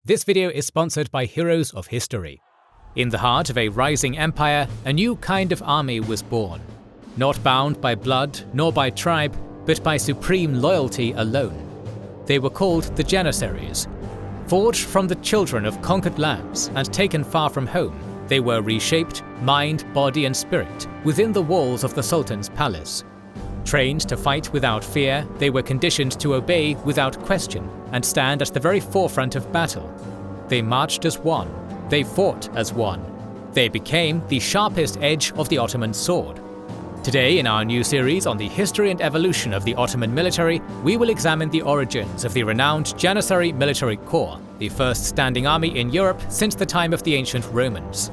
This video is sponsored by Heroes of History. In the heart of a rising empire, a new kind of army was born. Not bound by blood nor by tribe, but by supreme loyalty alone. They were called the Janissaries. Forged from the children of conquered lands and taken far from home, they were reshaped, mind, body and spirit, within the walls of the Sultan's palace. Trained to fight without fear, they were conditioned to obey without question and stand at the very forefront of battle. They marched as one. They fought as one. They became the sharpest edge of the Ottoman sword. Today, in our new series on the history and evolution of the Ottoman military, we will examine the origins of the renowned Janissary military corps, the first standing army in Europe since the time of the ancient Romans.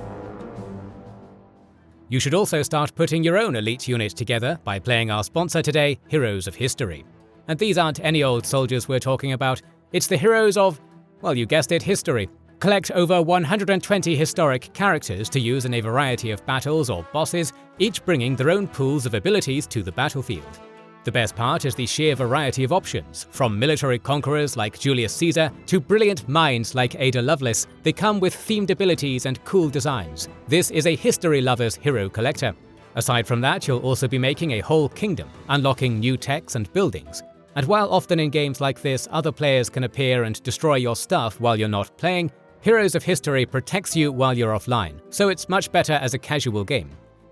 You should also start putting your own elite unit together by playing our sponsor today, Heroes of History. And these aren't any old soldiers we're talking about, it's the heroes of, well, you guessed it, history. Collect over 120 historic characters to use in a variety of battles or bosses, each bringing their own pools of abilities to the battlefield. The best part is the sheer variety of options. From military conquerors like Julius Caesar to brilliant minds like Ada Lovelace, they come with themed abilities and cool designs. This is a history lover's hero collector. Aside from that, you'll also be making a whole kingdom, unlocking new techs and buildings. And while often in games like this, other players can appear and destroy your stuff while you're not playing, Heroes of History protects you while you're offline, so it's much better as a casual game.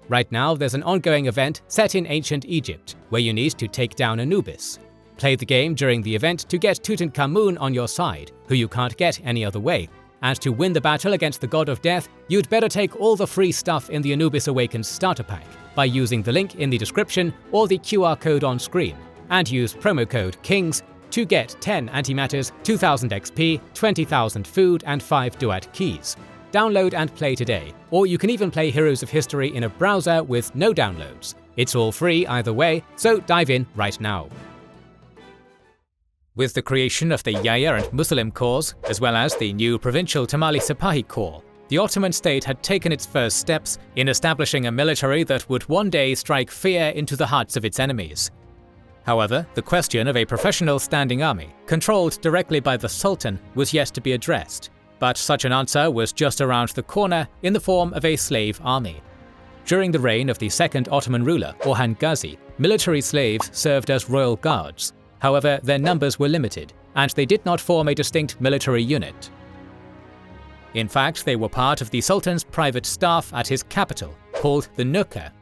Right now, there's an ongoing event set in ancient Egypt, where you need to take down Anubis. Play the game during the event to get Tutankhamun on your side, who you can't get any other way. And to win the battle against the god of death, you'd better take all the free stuff in the Anubis Awakens starter pack by using the link in the description or the QR code on screen, and use promo code KINGS to get 10 antimatters, 2000 XP, 20,000 food and 5 duat keys. Download and play today, or you can even play Heroes of History in a browser with no downloads. It's all free either way, so dive in right now. With the creation of the Yaya and Muslim corps, as well as the new provincial Timarlı Sipahis corps, the Ottoman state had taken its first steps in establishing a military that would one day strike fear into the hearts of its enemies. However, the question of a professional standing army, controlled directly by the Sultan, was yet to be addressed. But such an answer was just around the corner in the form of a slave army. During the reign of the second Ottoman ruler, Orhan Gazi, military slaves served as royal guards. However, their numbers were limited, and they did not form a distinct military unit. In fact, they were part of the Sultan's private staff at his capital, called the Nuka.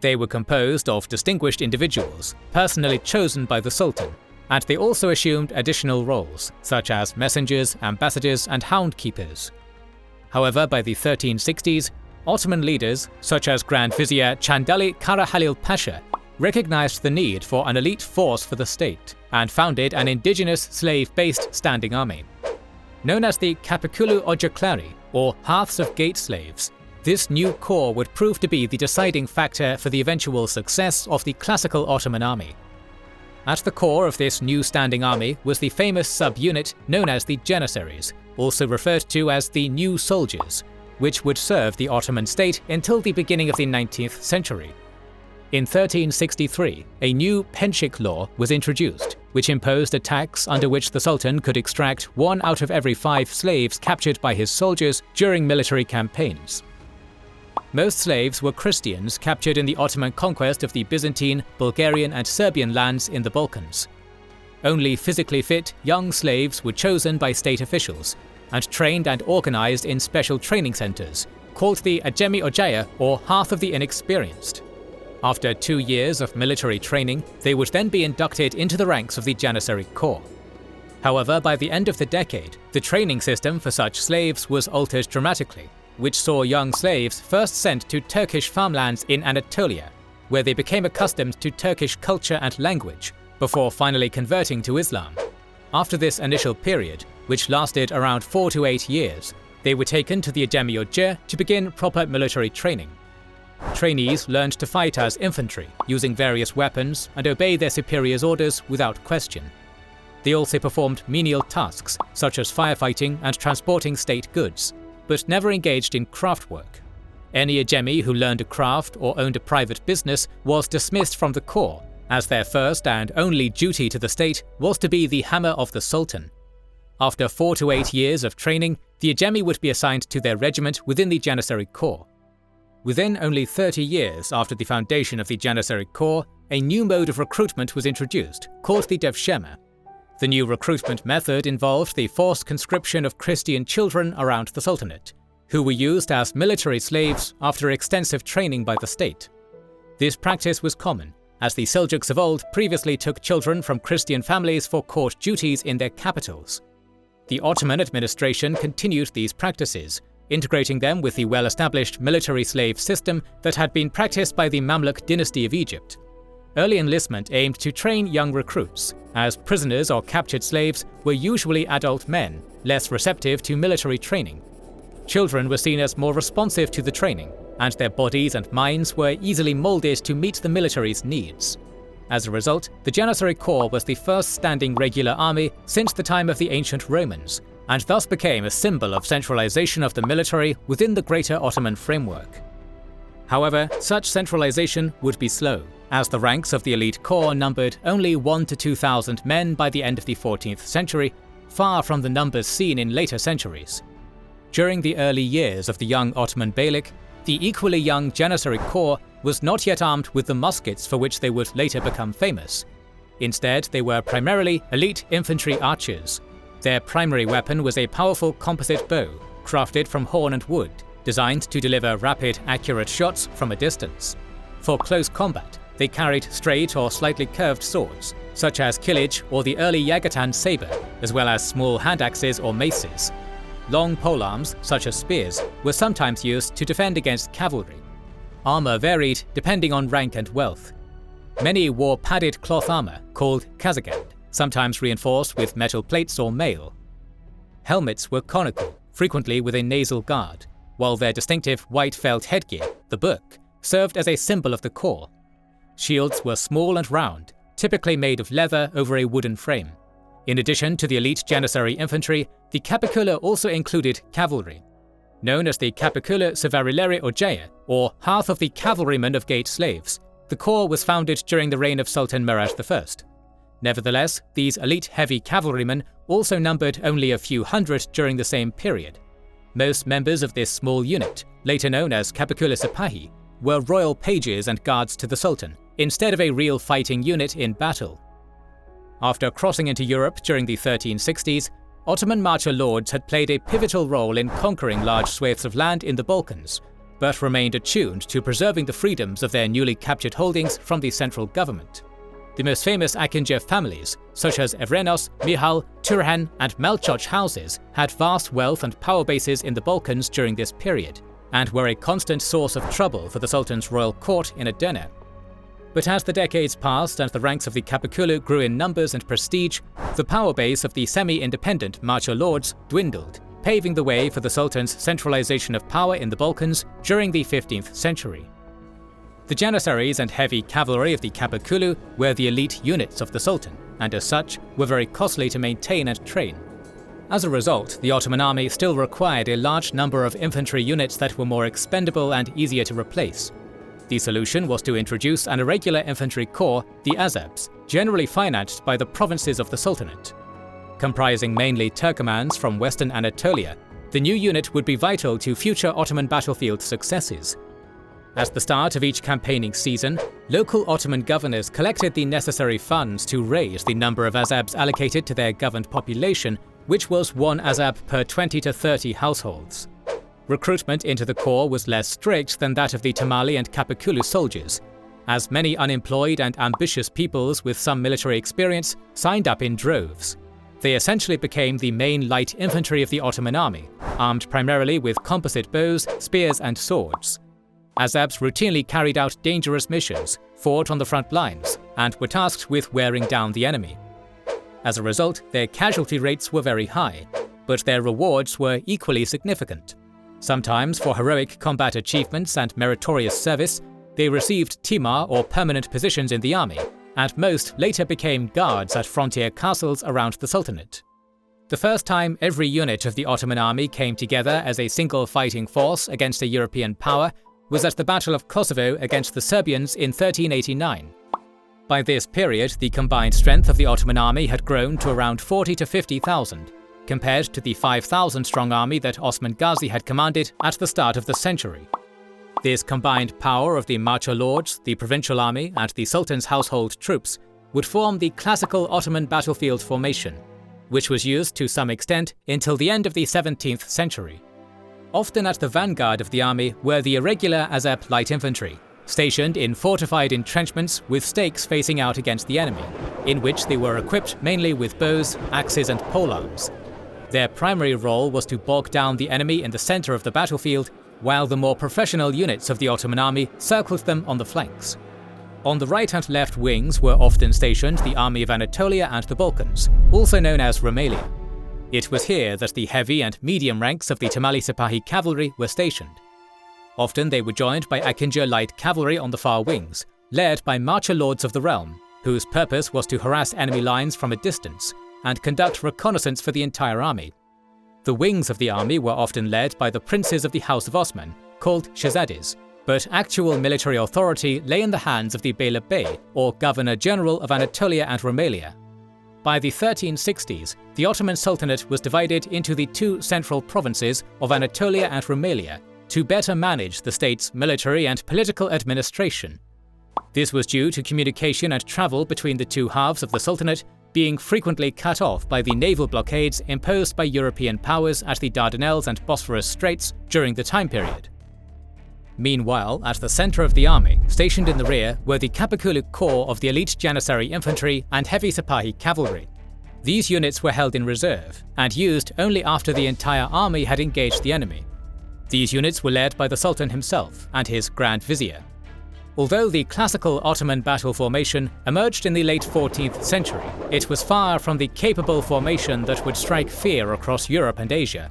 They were composed of distinguished individuals, personally chosen by the Sultan, and they also assumed additional roles, such as messengers, ambassadors, and hound keepers. However, by the 1360s, Ottoman leaders, such as Grand Vizier Chandali Kara Halil Pasha, recognized the need for an elite force for the state, and founded an indigenous slave-based standing army. Known as the Kapıkulu Ocakları, or Hearths of Gate Slaves, this new corps would prove to be the deciding factor for the eventual success of the classical Ottoman army. At the core of this new standing army was the famous sub-unit known as the Janissaries, also referred to as the New Soldiers, which would serve the Ottoman state until the beginning of the 19th century. In 1363, a new Pençik law was introduced, which imposed a tax under which the Sultan could extract 1 out of every 5 slaves captured by his soldiers during military campaigns. Most slaves were Christians captured in the Ottoman conquest of the Byzantine, Bulgarian and Serbian lands in the Balkans. Only physically fit, young slaves were chosen by state officials and trained and organized in special training centers, called the Acemi Ocağı, or Hearth of the Inexperienced. After 2 years of military training, they would then be inducted into the ranks of the Janissary corps. However, by the end of the decade, the training system for such slaves was altered dramatically, which saw young slaves first sent to Turkish farmlands in Anatolia, where they became accustomed to Turkish culture and language, before finally converting to Islam. After this initial period, which lasted around 4 to 8 years, they were taken to the Acemi Ocağı to begin proper military training. Trainees learned to fight as infantry, using various weapons, and obey their superiors' orders without question. They also performed menial tasks, such as firefighting and transporting state goods, but never engaged in craft work. Any Acemi who learned a craft or owned a private business was dismissed from the corps, as their first and only duty to the state was to be the hammer of the Sultan. After 4 to 8 years of training, the Ajemi would be assigned to their regiment within the Janissary Corps. Within only 30 years after the foundation of the Janissary Corps, a new mode of recruitment was introduced, called the Devshirme. The new recruitment method involved the forced conscription of Christian children around the Sultanate, who were used as military slaves after extensive training by the state. This practice was common, as the Seljuks of old previously took children from Christian families for court duties in their capitals. The Ottoman administration continued these practices, integrating them with the well-established military slave system that had been practiced by the Mamluk dynasty of Egypt. Early enlistment aimed to train young recruits, as prisoners or captured slaves were usually adult men, less receptive to military training. Children were seen as more responsive to the training, and their bodies and minds were easily molded to meet the military's needs. As a result, the Janissary Corps was the first standing regular army since the time of the ancient Romans, and thus became a symbol of centralization of the military within the greater Ottoman framework. However, such centralization would be slow, as the ranks of the elite corps numbered only 1,000 to 2,000 men by the end of the 14th century, far from the numbers seen in later centuries. During the early years of the young Ottoman Beylik, the equally young Janissary Corps was not yet armed with the muskets for which they would later become famous. Instead, they were primarily elite infantry archers. Their primary weapon was a powerful composite bow, crafted from horn and wood, designed to deliver rapid, accurate shots from a distance. For close combat, they carried straight or slightly curved swords, such as Kilij or the early Yagatan saber, as well as small hand axes or maces. Long polearms, such as spears, were sometimes used to defend against cavalry. Armor varied depending on rank and wealth. Many wore padded cloth armor, called kazagand, sometimes reinforced with metal plates or mail. Helmets were conical, frequently with a nasal guard, while their distinctive white felt headgear, the burk, served as a symbol of the corps. Shields were small and round, typically made of leather over a wooden frame. In addition to the elite Janissary infantry, the Kapıkulu also included cavalry. Known as the Kapıkulu Süvarileri Ocağı, or half of the cavalrymen of gate slaves, the corps was founded during the reign of Sultan Murad I. Nevertheless, these elite heavy cavalrymen also numbered only a few hundred during the same period. Most members of this small unit, later known as Kapıkulu Sipahis, were royal pages and guards to the Sultan, instead of a real fighting unit in battle. After crossing into Europe during the 1360s, Ottoman marcher lords had played a pivotal role in conquering large swathes of land in the Balkans, but remained attuned to preserving the freedoms of their newly captured holdings from the central government. The most famous Akıncı families, such as Evrenos, Mihal, Turhan, and Malchoch houses, had vast wealth and power bases in the Balkans during this period, and were a constant source of trouble for the Sultan's royal court in Edirne. But as the decades passed and the ranks of the Kapıkulu grew in numbers and prestige, the power base of the semi-independent marcher lords dwindled, paving the way for the Sultan's centralization of power in the Balkans during the 15th century. The Janissaries and heavy cavalry of the Kapıkulu were the elite units of the Sultan, and as such, were very costly to maintain and train. As a result, the Ottoman army still required a large number of infantry units that were more expendable and easier to replace. The solution was to introduce an irregular infantry corps, the Azabs, generally financed by the provinces of the Sultanate. Comprising mainly Turkomans from western Anatolia, the new unit would be vital to future Ottoman battlefield successes. At the start of each campaigning season, local Ottoman governors collected the necessary funds to raise the number of Azabs allocated to their governed population, which was 1 Azab per 20 to 30 households. Recruitment into the corps was less strict than that of the Timarlı and Kapıkulu soldiers, as many unemployed and ambitious peoples with some military experience signed up in droves. They essentially became the main light infantry of the Ottoman army, armed primarily with composite bows, spears and swords. Azabs routinely carried out dangerous missions, fought on the front lines, and were tasked with wearing down the enemy. As a result, their casualty rates were very high, but their rewards were equally significant. Sometimes for heroic combat achievements and meritorious service, they received timar or permanent positions in the army, and most later became guards at frontier castles around the Sultanate. The first time every unit of the Ottoman army came together as a single fighting force against a European power was at the Battle of Kosovo against the Serbians in 1389. By this period, the combined strength of the Ottoman army had grown to around 40 to 50,000. compared to the 5,000-strong army that Osman Gazi had commanded at the start of the century. This combined power of the marcher lords, the provincial army, and the Sultan's household troops would form the classical Ottoman battlefield formation, which was used to some extent until the end of the 17th century. Often at the vanguard of the army were the irregular Azab light infantry, stationed in fortified entrenchments with stakes facing out against the enemy, in which they were equipped mainly with bows, axes, and polearms. Their primary role was to bog down the enemy in the center of the battlefield, while the more professional units of the Ottoman army circled them on the flanks. On the right and left wings were often stationed the army of Anatolia and the Balkans, also known as Rumelia. It was here that the heavy and medium ranks of the Timarlı Sipahis cavalry were stationed. Often they were joined by Akıncı light cavalry on the far wings, led by marcher lords of the realm, whose purpose was to harass enemy lines from a distance and conduct reconnaissance for the entire army. The wings of the army were often led by the princes of the House of Osman, called Shahzades, but actual military authority lay in the hands of the Beylik Bey, or Governor-General of Anatolia and Rumelia. By the 1360s, the Ottoman Sultanate was divided into the two central provinces of Anatolia and Rumelia to better manage the state's military and political administration. This was due to communication and travel between the two halves of the Sultanate being frequently cut off by the naval blockades imposed by European powers at the Dardanelles and Bosphorus Straits during the time period. Meanwhile, at the center of the army, stationed in the rear, were the Kapıkulu corps of the elite Janissary infantry and heavy Sipahi cavalry. These units were held in reserve and used only after the entire army had engaged the enemy. These units were led by the Sultan himself and his Grand Vizier. Although the classical Ottoman battle formation emerged in the late 14th century, it was far from the capable formation that would strike fear across Europe and Asia.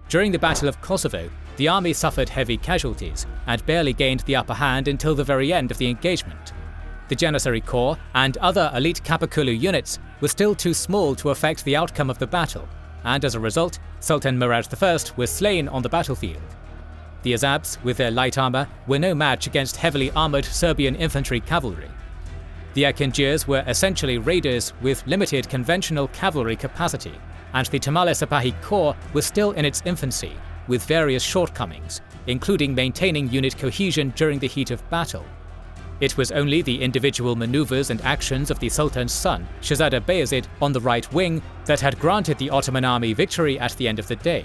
During the Battle of Kosovo, the army suffered heavy casualties and barely gained the upper hand until the very end of the engagement. The Janissary Corps and other elite Kapıkulu units were still too small to affect the outcome of the battle, and as a result, Sultan Murad I was slain on the battlefield. The Azabs, with their light armor, were no match against heavily armored Serbian infantry cavalry. The Akıncıs were essentially raiders with limited conventional cavalry capacity, and the Timarlı Sipahis Corps was still in its infancy, with various shortcomings, including maintaining unit cohesion during the heat of battle. It was only the individual maneuvers and actions of the Sultan's son, Shahzada Bayezid, on the right wing that had granted the Ottoman army victory at the end of the day.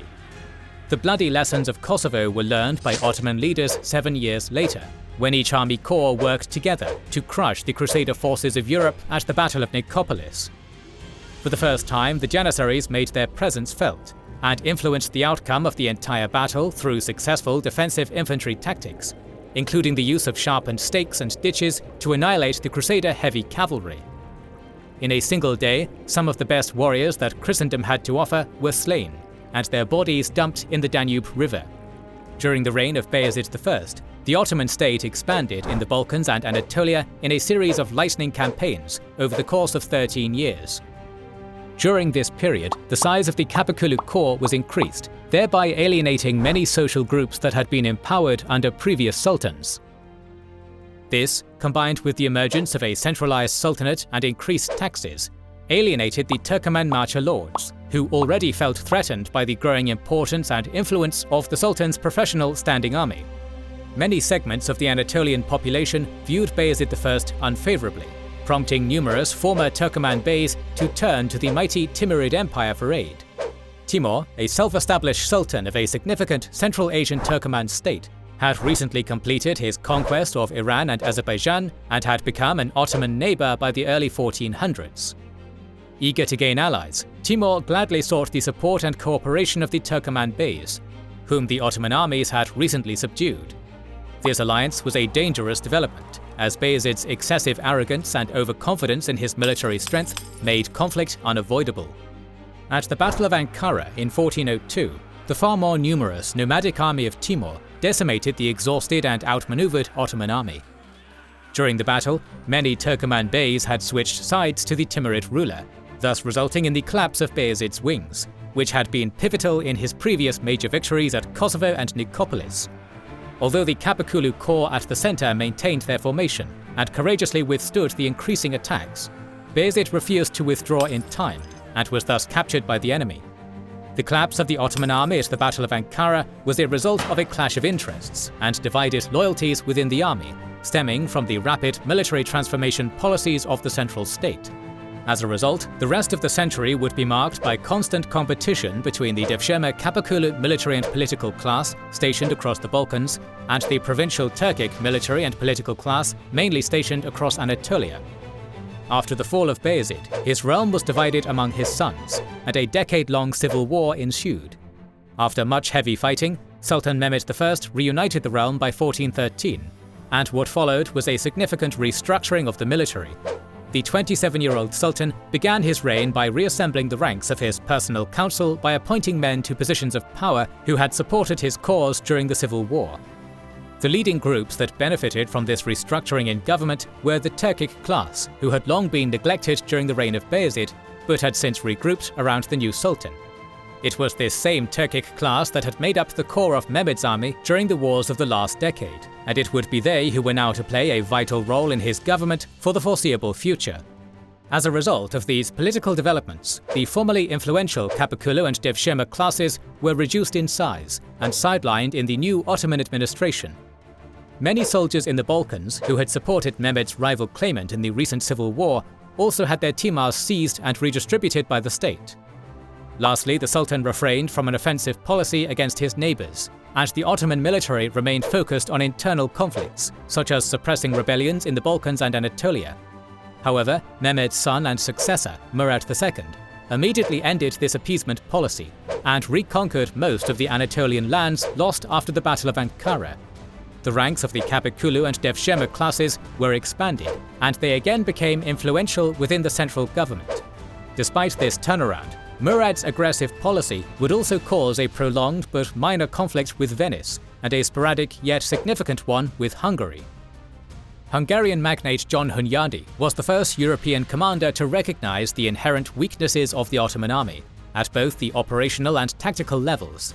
The bloody lessons of Kosovo were learned by Ottoman leaders 7 years later, when each army corps worked together to crush the Crusader forces of Europe at the Battle of Nicopolis. For the first time, the Janissaries made their presence felt, and influenced the outcome of the entire battle through successful defensive infantry tactics, including the use of sharpened stakes and ditches to annihilate the Crusader heavy cavalry. In a single day, some of the best warriors that Christendom had to offer were slain, and their bodies dumped in the Danube River. During the reign of Bayezid I, the Ottoman state expanded in the Balkans and Anatolia in a series of lightning campaigns over the course of 13 years. During this period, the size of the Kapıkulu corps was increased, thereby alienating many social groups that had been empowered under previous sultans. This, combined with the emergence of a centralized sultanate and increased taxes, alienated the Turkoman marcher lords, who already felt threatened by the growing importance and influence of the Sultan's professional standing army. Many segments of the Anatolian population viewed Bayezid I unfavorably, prompting numerous former Turkoman beys to turn to the mighty Timurid Empire for aid. Timur, a self-established sultan of a significant Central Asian Turkoman state, had recently completed his conquest of Iran and Azerbaijan and had become an Ottoman neighbor by the early 1400s. Eager to gain allies, Timur gladly sought the support and cooperation of the Turkoman beys, whom the Ottoman armies had recently subdued. This alliance was a dangerous development, as Bayezid's excessive arrogance and overconfidence in his military strength made conflict unavoidable. At the Battle of Ankara in 1402, the far more numerous nomadic army of Timur decimated the exhausted and outmaneuvered Ottoman army. During the battle, many Turkoman beys had switched sides to the Timurid ruler, thus resulting in the collapse of Bayezid's wings, which had been pivotal in his previous major victories at Kosovo and Nicopolis. Although the Kapıkulu corps at the center maintained their formation and courageously withstood the increasing attacks, Bayezid refused to withdraw in time and was thus captured by the enemy. The collapse of the Ottoman army at the Battle of Ankara was a result of a clash of interests and divided loyalties within the army, stemming from the rapid military transformation policies of the central state. As a result, the rest of the century would be marked by constant competition between the Devshirme Kapıkulu military and political class stationed across the Balkans and the provincial Turkic military and political class mainly stationed across Anatolia. After the fall of Bayezid, his realm was divided among his sons, and a decade-long civil war ensued. After much heavy fighting, Sultan Mehmed I reunited the realm by 1413, and what followed was a significant restructuring of the military. The 27-year-old Sultan began his reign by reassembling the ranks of his personal council by appointing men to positions of power who had supported his cause during the civil war. The leading groups that benefited from this restructuring in government were the Turkic class, who had long been neglected during the reign of Bayezid, but had since regrouped around the new sultan. It was this same Turkic class that had made up the core of Mehmed's army during the wars of the last decade, and it would be they who were now to play a vital role in his government for the foreseeable future. As a result of these political developments, the formerly influential Kapıkulu and Devshirme classes were reduced in size and sidelined in the new Ottoman administration. Many soldiers in the Balkans who had supported Mehmed's rival claimant in the recent civil war also had their timars seized and redistributed by the state. Lastly, the Sultan refrained from an offensive policy against his neighbours, and the Ottoman military remained focused on internal conflicts, such as suppressing rebellions in the Balkans and Anatolia. However, Mehmed's son and successor, Murad II, immediately ended this appeasement policy and reconquered most of the Anatolian lands lost after the Battle of Ankara. The ranks of the Kapıkulu and Devshirme classes were expanded, and they again became influential within the central government. Despite this turnaround, Murad's aggressive policy would also cause a prolonged but minor conflict with Venice, and a sporadic yet significant one with Hungary. Hungarian magnate John Hunyadi was the first European commander to recognize the inherent weaknesses of the Ottoman army, at both the operational and tactical levels.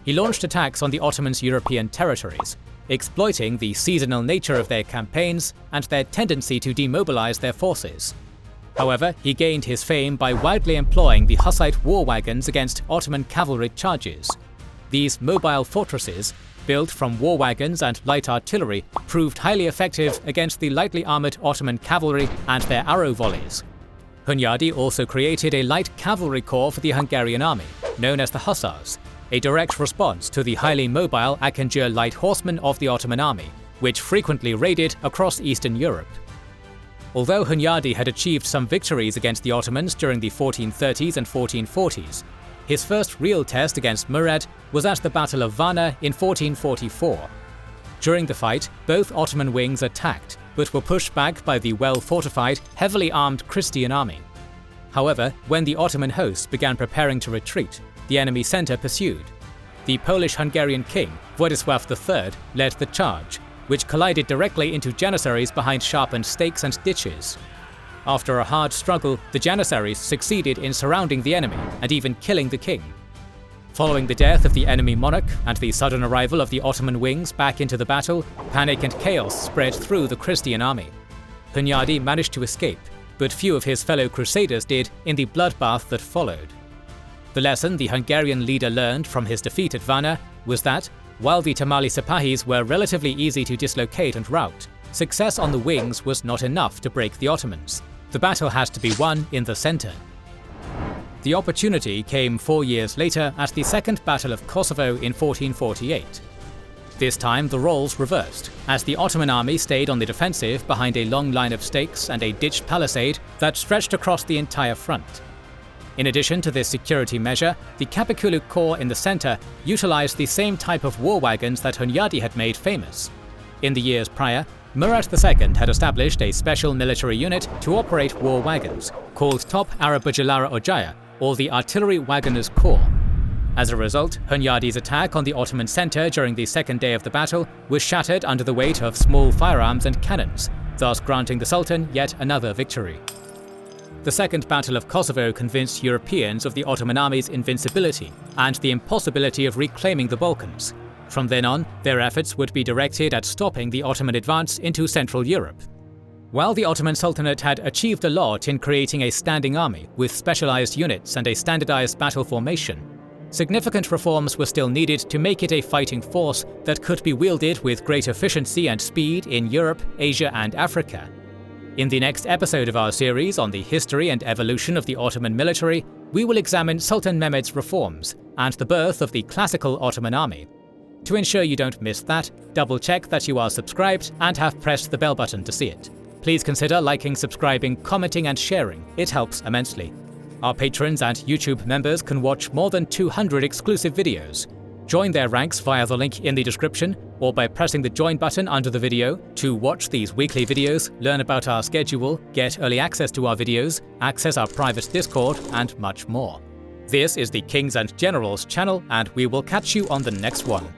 He launched attacks on the Ottomans' European territories, exploiting the seasonal nature of their campaigns and their tendency to demobilize their forces. However, he gained his fame by widely employing the Hussite war wagons against Ottoman cavalry charges. These mobile fortresses, built from war wagons and light artillery, proved highly effective against the lightly armored Ottoman cavalry and their arrow volleys. Hunyadi also created a light cavalry corps for the Hungarian army, known as the Hussars, a direct response to the highly mobile Akıncı light horsemen of the Ottoman army, which frequently raided across Eastern Europe. Although Hunyadi had achieved some victories against the Ottomans during the 1430s and 1440s, his first real test against Murad was at the Battle of Varna in 1444. During the fight, both Ottoman wings attacked, but were pushed back by the well-fortified, heavily armed Christian army. However, when the Ottoman hosts began preparing to retreat, the enemy centre pursued. The Polish-Hungarian king, Władysław III, led the charge, which collided directly into Janissaries behind sharpened stakes and ditches. After a hard struggle, the Janissaries succeeded in surrounding the enemy and even killing the king. Following the death of the enemy monarch and the sudden arrival of the Ottoman wings back into the battle, panic and chaos spread through the Christian army. Hunyadi managed to escape, but few of his fellow crusaders did in the bloodbath that followed. The lesson the Hungarian leader learned from his defeat at Varna was that, while the Timarlı Sipahis were relatively easy to dislocate and rout, success on the wings was not enough to break the Ottomans. The battle had to be won in the centre. The opportunity came 4 years later at the Second Battle of Kosovo in 1448. This time the roles reversed, as the Ottoman army stayed on the defensive behind a long line of stakes and a ditched palisade that stretched across the entire front. In addition to this security measure, the Kapıkulu Corps in the centre utilized the same type of war wagons that Hunyadi had made famous. In the years prior, Murad II had established a special military unit to operate war wagons, called Top Arabacılar Ocağı, or the Artillery Wagoners Corps. As a result, Hunyadi's attack on the Ottoman centre during the second day of the battle was shattered under the weight of small firearms and cannons, thus granting the Sultan yet another victory. The Second Battle of Kosovo convinced Europeans of the Ottoman army's invincibility and the impossibility of reclaiming the Balkans. From then on, their efforts would be directed at stopping the Ottoman advance into Central Europe. While the Ottoman Sultanate had achieved a lot in creating a standing army with specialized units and a standardized battle formation, significant reforms were still needed to make it a fighting force that could be wielded with great efficiency and speed in Europe, Asia, and Africa. In the next episode of our series on the history and evolution of the Ottoman military, we will examine Sultan Mehmed's reforms and the birth of the classical Ottoman army. To ensure you don't miss that, double-check that you are subscribed and have pressed the bell button to see it. Please consider liking, subscribing, commenting, and sharing. It helps immensely. Our patrons and YouTube members can watch more than 200 exclusive videos. Join their ranks via the link in the description or by pressing the join button under the video to watch these weekly videos, learn about our schedule, get early access to our videos, access our private Discord, and much more. This is the Kings and Generals channel, and we will catch you on the next one.